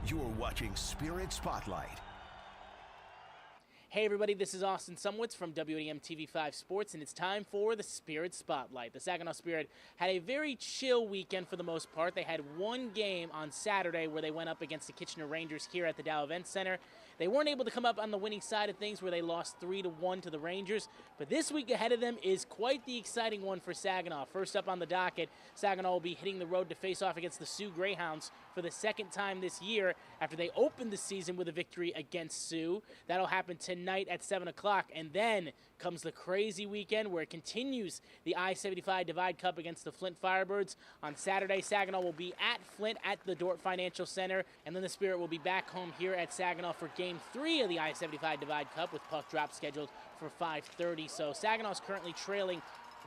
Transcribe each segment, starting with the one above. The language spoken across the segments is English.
You're watching Spirit Spotlight. Hey everybody, this is Austin Sumwitz from WADM TV5 Sports, and it's time for the Spirit Spotlight. The Saginaw Spirit had a very chill weekend for the most part. They had one game on Saturday where they went up against the Kitchener Rangers here at the Dow Event Center. They weren't able to come up on the winning side of things where they lost 3-1 to the Rangers, but this week ahead of them is quite the exciting one for Saginaw. First up on the docket, Saginaw will be hitting the road to face off against the Sioux Greyhounds for the second time this year after they opened the season with a victory against Sioux. That'll happen tonight at 7 o'clock, and then comes the crazy weekend where it continues the I-75 Divide Cup against the Flint Firebirds. On Saturday, Saginaw will be at Flint at the Dordt Financial Center, and then the Spirit will be back home here at Saginaw for Game 3 of the I-75 Divide Cup with puck drop scheduled for 5:30. So Saginaw is currently trailing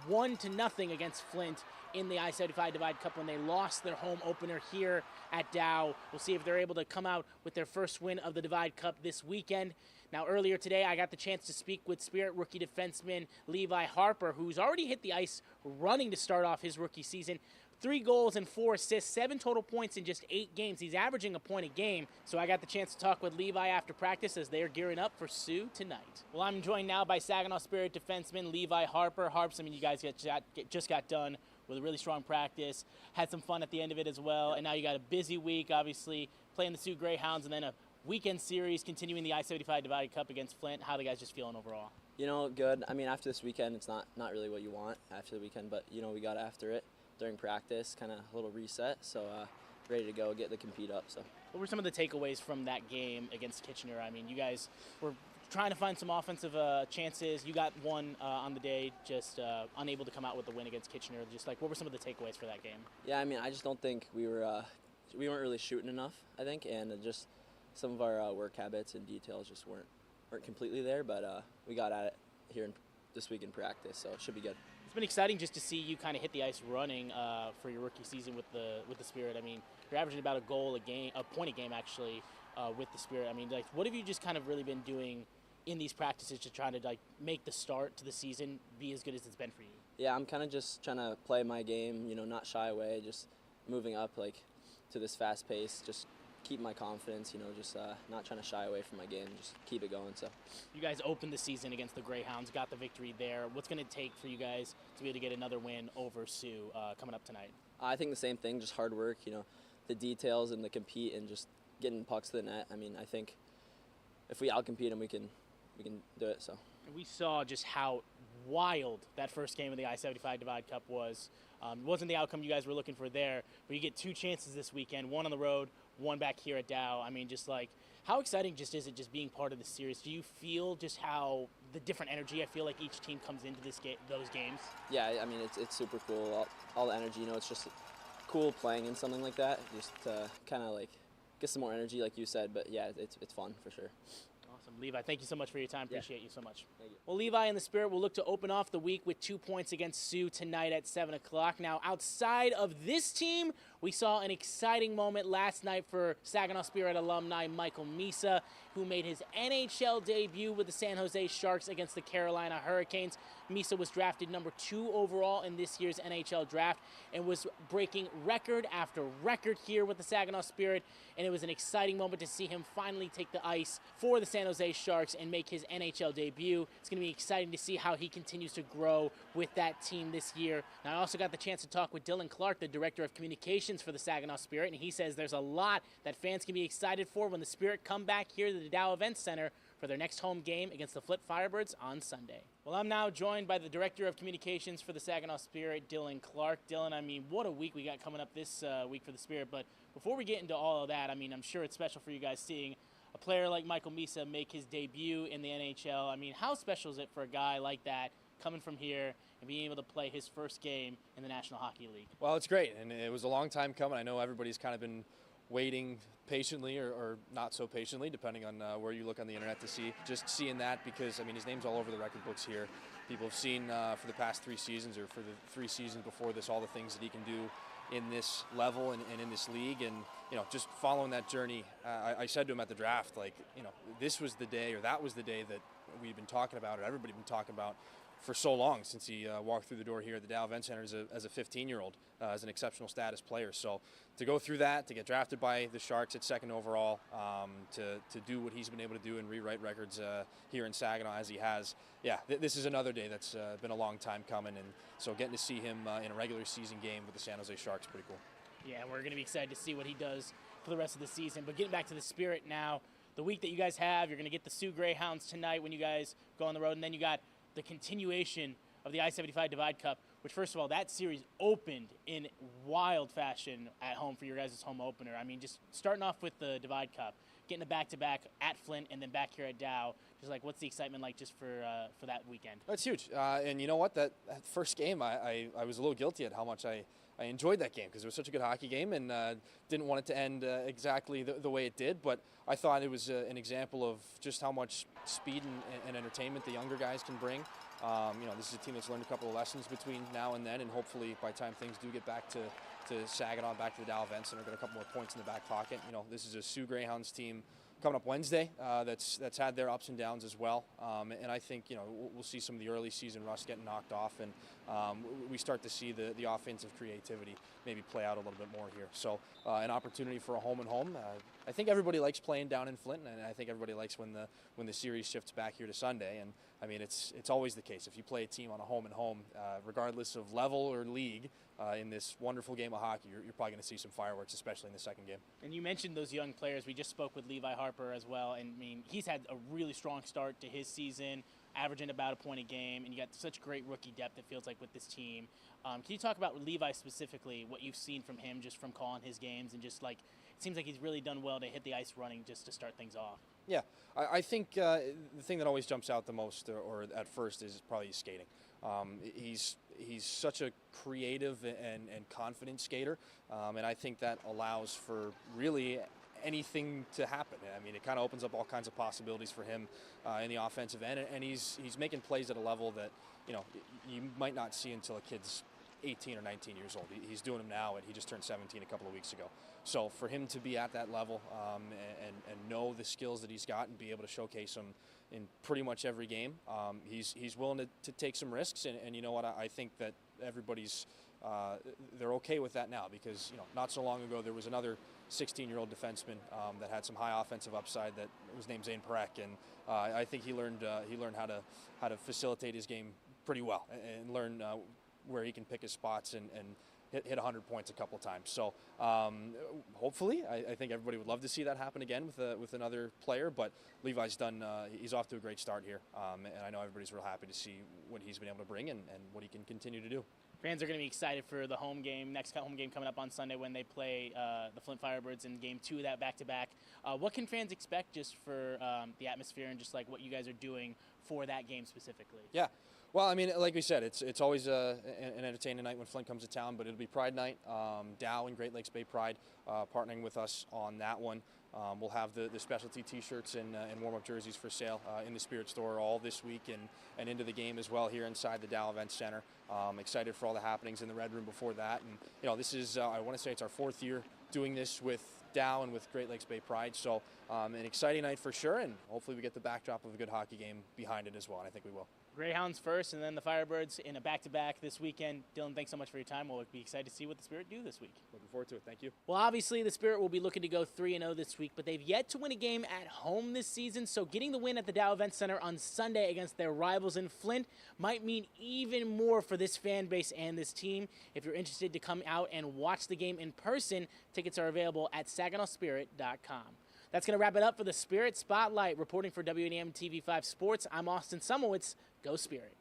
1-0 against Flint in the I-75 Divide Cup when they lost their home opener here at Dow. We'll see if they're able to come out with their first win of the Divide Cup this weekend. Now, earlier today, I got the chance to speak with Spirit rookie defenseman Levi Harper, who's already hit the ice running to start off his rookie season. 3 goals and 4 assists, 7 total points in just 8 games. He's averaging a point a game. So I got the chance to talk with Levi after practice as they're gearing up for Sioux tonight. Well, I'm joined now by Saginaw Spirit defenseman Levi Harper. Harps, I mean, you guys just got done with a really strong practice, had some fun at the end of it as well, and now you got a busy week, obviously, playing the Sioux Greyhounds, and then a weekend series continuing the I-75 Divide Cup against Flint. How are the guys just feeling overall? You know, good. I mean, after this weekend, it's not really what you want after the weekend, but, you know, we got after it during practice, kind of a little reset, so ready to go, get the compete up. So, what were some of the takeaways from that game against Kitchener? I mean, you guys were trying to find some offensive chances. You got one on the day, just unable to come out with the win against Kitchener. Just like, what were some of the takeaways for that game? Yeah, I mean, I just don't think we weren't really shooting enough, I think, and just some of our work habits and details just weren't completely there, but we got at it here this week in practice, so it should be good. It's been exciting just to see you kind of hit the ice running for your rookie season with the Spirit. I mean, you're averaging about a point a game actually with the Spirit. I mean, like, what have you just kind of really been doing in these practices to try to like make the start to the season be as good as it's been for you? Yeah, I'm kind of just trying to play my game, you know, not shy away, just moving up like to this fast pace, just keep my confidence, you know, just not trying to shy away from my game, just keep it going. So, you guys opened the season against the Greyhounds, got the victory there. What's going to take for you guys to be able to get another win over Sioux coming up tonight? I think the same thing, just hard work, you know, the details and the compete and just getting pucks to the net. I mean, I think if we outcompete them, we can do it. So we saw just how wild that first game of the I-75 Divide Cup was. It wasn't the outcome you guys were looking for there, but you get 2 chances this weekend, one on the road, one back here at Dow. I mean, just like, how exciting just is it just being part of the series? Do you feel just how the different energy I feel like each team comes into those games? Yeah, I mean, it's super cool, all the energy, you know, it's just cool playing in something like that, just to kind of like get some more energy like you said, but yeah, it's fun for sure. Awesome. Levi, thank you so much for your time. Appreciate you so much. Thank you. Well, Levi and the Spirit will look to open off the week with 2 points against Sioux tonight at 7 o'clock. Now, outside of this team, we saw an exciting moment last night for Saginaw Spirit alumni Michael Misa, who made his NHL debut with the San Jose Sharks against the Carolina Hurricanes. Misa was drafted number 2 overall in this year's NHL draft and was breaking record after record here with the Saginaw Spirit, and it was an exciting moment to see him finally take the ice for the San Jose Sharks and make his NHL debut. It's going to be exciting to see how he continues to grow with that team this year. Now, I also got the chance to talk with Dylan Clark, the Director of Communications for the Saginaw Spirit, and he says there's a lot that fans can be excited for when the Spirit come back here to the Dow Event Center for their next home game against the Flint Firebirds on Sunday. Well, I'm now joined by the Director of Communications for the Saginaw Spirit, Dylan Clark. Dylan, I mean, what a week we got coming up this week for the Spirit, but before we get into all of that, I mean, I'm sure it's special for you guys seeing a player like Michael Misa make his debut in the NHL. I mean, how special is it for a guy like that coming from here and being able to play his first game in the National Hockey League? Well, it's great, and it was a long time coming. I know everybody's kind of been waiting patiently or not so patiently, depending on where you look on the internet to see. Just seeing that because, I mean, his name's all over the record books here. People have seen for the past 3 seasons or for the 3 seasons before this all the things that he can do in this level and in this league, and you know, just following that journey. I said to him at the draft, like, you know, this was the day or that was the day that we've been talking about or everybody been talking about for so long since he walked through the door here at the Dow Event Center as a 15-year-old, as an exceptional status player. So to go through that, to get drafted by the Sharks at second overall, to do what he's been able to do and rewrite records here in Saginaw as he has, this is another day that's been a long time coming. And so getting to see him in a regular season game with the San Jose Sharks, pretty cool. Yeah, we're going to be excited to see what he does for the rest of the season. But getting back to the Spirit now, the week that you guys have, you're going to get the Sioux Greyhounds tonight when you guys go on the road, and then you got the continuation of the I-75 Divide Cup, which, first of all, that series opened in wild fashion at home for your guys' home opener. I mean, just starting off with the Divide Cup, getting a back-to-back at Flint and then back here at Dow, just like what's the excitement like just for that weekend? That's huge. And you know what? That first game, I was a little guilty at how much I enjoyed that game because it was such a good hockey game and didn't want it to end exactly the way it did. But I thought it was an example of just how much speed and entertainment the younger guys can bring. This is a team that's learned a couple of lessons between now and then, and hopefully by the time things do get back to Saginaw, back to the Dow Event Center, got a couple more points in the back pocket. This is a Sioux Greyhounds team coming up Wednesday that's had their ups and downs as well. And I think, we'll see some of the early season rust getting knocked off, and we start to see the offensive creativity maybe play out a little bit more here. So an opportunity for a home and home. I think everybody likes playing down in Flint, and I think everybody likes when the series shifts back here to Sunday. And I mean, it's always the case. If you play a team on a home and home, regardless of level or league, in this wonderful game of hockey, you're probably going to see some fireworks, especially in the second game. And you mentioned those young players. We just spoke with Levi Harper as well, and I mean, he's had a really strong start to his season, averaging about a point a game, and you got such great rookie depth, it feels like, with this team. Can you talk about Levi specifically, what you've seen from him just from calling his games, and just like, it seems like he's really done well to hit the ice running just to start things off? Yeah, I think the thing that always jumps out the most, or at first, is probably his skating. He's such a creative and confident skater, and I think that allows for really anything to happen. I mean, it kind of opens up all kinds of possibilities for him in the offensive end, and he's making plays at a level that you might not see until a kid's 18 or 19 years old. He's doing them now, and he just turned 17 a couple of weeks ago. So for him to be at that level and know the skills that he's got and be able to showcase them in pretty much every game, he's willing to take some risks. And you know what? I think that everybody's they're okay with that now because not so long ago there was another 16-year-old defenseman that had some high offensive upside that was named Zane Perek, and I think he learned how to facilitate his game pretty well and learn where he can pick his spots and hit 100 points a couple times. So hopefully, I think everybody would love to see that happen again with another player. But Levi's he's off to a great start here, and I know everybody's real happy to see what he's been able to bring and what he can continue to do. Fans are going to be excited for the home game, next home game coming up on Sunday when they play the Flint Firebirds in Game 2 of that back-to-back. What can fans expect just for the atmosphere and just like what you guys are doing for that game specifically? Yeah. Well, I mean, like we said, it's always an entertaining night when Flint comes to town, but it'll be Pride Night. Dow and Great Lakes Bay Pride partnering with us on that one. We'll have the specialty T-shirts and warm-up jerseys for sale in the Spirit store all this week and into the game as well here inside the Dow Event Center. Excited for all the happenings in the Red Room before that. And, this is, I want to say it's our 4th year doing this with Dow and with Great Lakes Bay Pride. So an exciting night for sure, and hopefully we get the backdrop of a good hockey game behind it as well, and I think we will. Greyhounds first, and then the Firebirds in a back-to-back this weekend. Dylan, thanks so much for your time. We'll be excited to see what the Spirit do this week. Looking forward to it. Thank you. Well, obviously, the Spirit will be looking to go 3-0 this week, but they've yet to win a game at home this season, so getting the win at the Dow Event Center on Sunday against their rivals in Flint might mean even more for this fan base and this team. If you're interested to come out and watch the game in person, tickets are available at SaginawSpirit.com. That's going to wrap it up for the Spirit Spotlight. Reporting for WNEM TV5 Sports, I'm Austin Sumowitz. Go Spirit.